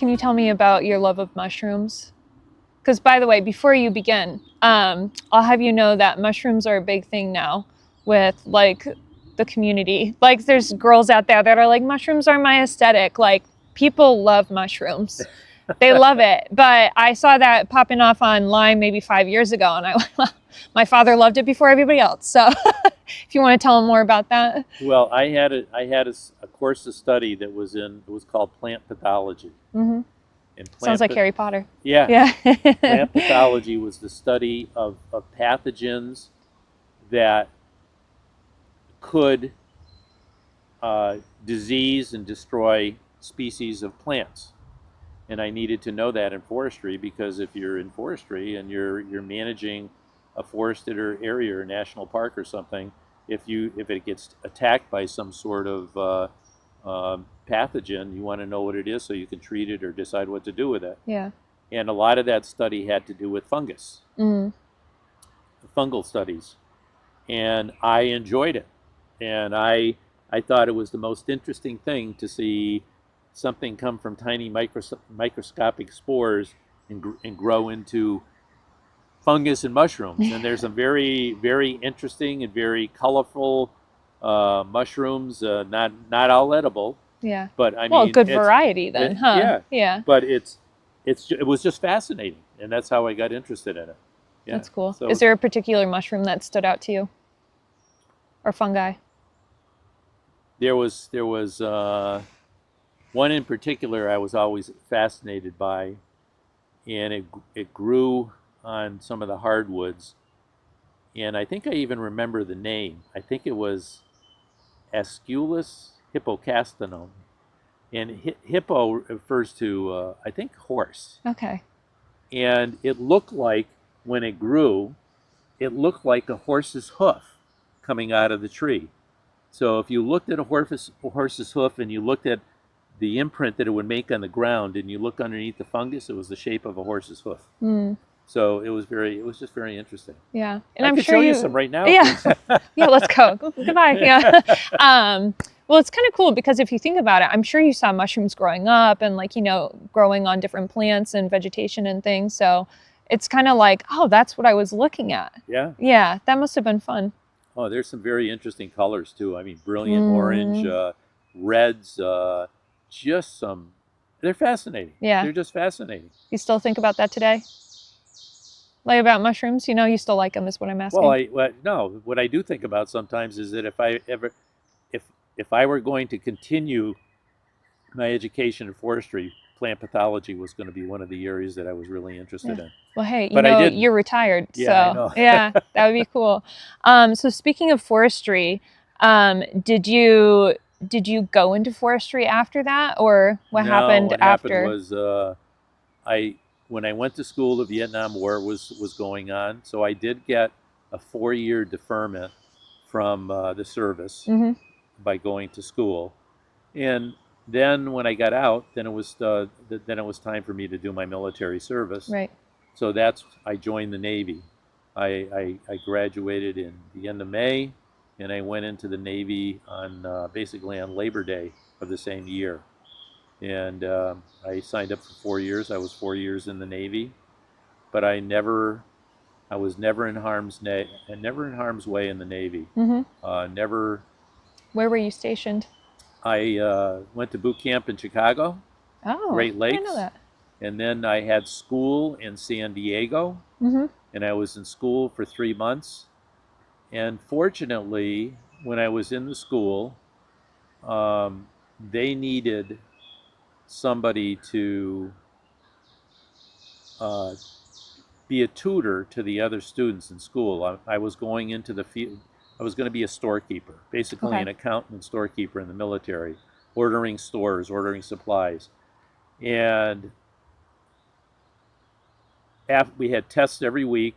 Can you tell me about your love of mushrooms? Because, by the way, before you begin, I'll have you know that mushrooms are a big thing now with like the community. Like, there's girls out there that are like, mushrooms are my aesthetic. Like, people love mushrooms. They love it. But I saw that popping off online maybe 5 years ago, and I my father loved it before everybody else. So, if you want to tell him more about that. Well, I had a course of study that it was called plant pathology. Hmm. And Sounds like Harry Potter. yeah, Yeah. plant pathology was the study of pathogens that could disease and destroy species of plants. And I needed to know that in forestry, because if you're in forestry and you're managing a forested area or national park or something, if it gets attacked by some sort of pathogen, you want to know what it is so you can treat it or decide what to do with it. Yeah. And a lot of that study had to do with fungus, Mm. fungal studies, and I enjoyed it. And I thought it was the most interesting thing to see something come from tiny microscopic spores and grow into fungus and mushrooms. And there's some very, very interesting and very colorful mushrooms. Not all edible, Yeah. but I Well, mean, good variety then, huh? yeah. Yeah. But it was just fascinating, and that's how I got interested in it. Yeah. That's cool. So Is there a particular mushroom that stood out to you? Or fungi? there was one in particular I was always fascinated by, and it grew on some of the hardwoods, and I think I even remember the name. I think it was Asculus hippocastanum, and hippo refers to I think horse, Okay. and it looked like when it grew, it looked like a horse's hoof coming out of the tree. So if you looked at a horse's hoof and you looked at the imprint that it would make on the ground, and you look underneath the fungus, it was the shape of a horse's hoof. Mm, So it was just very interesting. yeah. And I I'm could sure show you you, some right now. yeah. Yeah, let's go. Goodbye. Yeah. Well, it's kind of cool because if you think about it, I'm sure you saw mushrooms growing up and like, growing on different plants and vegetation and things. So it's kind of like, oh, that's what I was looking at. Yeah. Yeah, that must have been fun. Oh, there's some very interesting colors too. I mean, brilliant orange, Mm, reds, just some. They're fascinating. yeah. They're just fascinating. You still think about that today? Like about mushrooms? You still like them is what I'm asking. No, what I do think about sometimes is that if if I were going to continue my education in forestry, plant pathology was going to be one of the areas that I was really interested Yeah. in. Well, hey, But I didn't. you're retired, Yeah, I so know. yeah, that would be cool. So speaking of forestry, did you go into forestry after that, or what No, happened what happened after? was I when I went to school, the Vietnam War was going on, so I did get a 4-year deferment from the service Hmm. by going to school, and then when I got out, then it was time for me to do my military service. Right. So I joined the Navy. I graduated in the end of May, and I went into the Navy on basically on Labor Day of the same year. And I signed up for 4 years. I was 4 years in the Navy, but I was never in never in harm's way in the Navy. Hmm. Never. Where were you stationed? I went to boot camp in Chicago, Oh, Great I didn't know Lakes, that. and then I had school in San Diego, Hmm. and I was in school for 3 months. And fortunately, when I was in the school, they needed somebody to uh, be a tutor to the other students in school. I was going into the field. I was going to be a storekeeper, basically Okay. an accountant and storekeeper in the military, ordering stores, ordering supplies. And we had tests every week,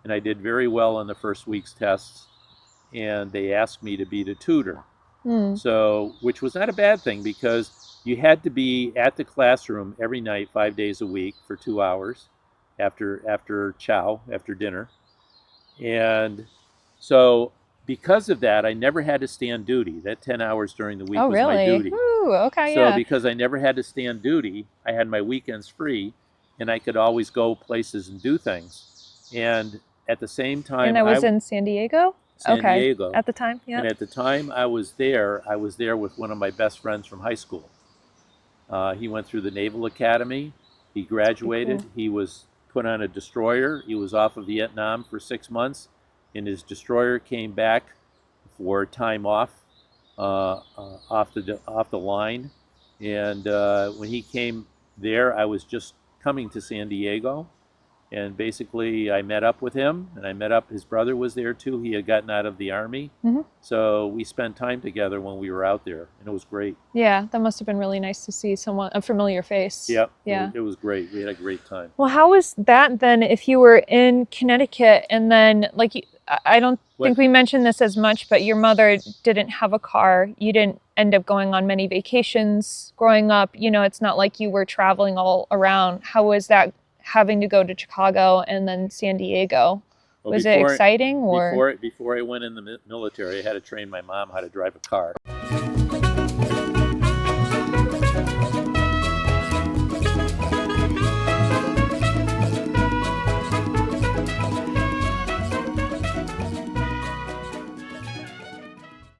and I did very well on the first week's tests. And they asked me to be the tutor. Mm. So, which was not a bad thing, because you had to be at the classroom every night, 5 days a week for 2 hours after chow, after dinner. And so because of that, I never had to stay on duty. That 10 hours during the week Oh, was my really? duty. Ooh, okay, So yeah. because I never had to stay on duty, I had my weekends free, and I could always go places and do things. And at the same And time, that was in San Diego? San Okay. Diego, At the time, and yep. at the time I was there with one of my best friends from high school. He went through the Naval Academy. He Pretty graduated. cool. He was put on a destroyer. He was off of Vietnam for 6 months, and his destroyer came back for time off, off the line. And when he came there, I was just coming to San Diego, and basically I met up with him, and I met up. His brother was there too. He had gotten out of the army, Hmm. so we spent time together when we were out there, and it was great. Yeah, that must have been really nice to see someone, a familiar face. Yep, Yeah. it was great. We had a great time. Well, how was that then if you were in Connecticut and then, like, I don't What? think we mentioned this as much, but your mother didn't have a car. You didn't end up going on many vacations growing up. You know, it's not like you were traveling all around. How was that having to go to Chicago and then San Diego? Well, Was it exciting or? before I went in the military, I had to train my mom how to drive a car.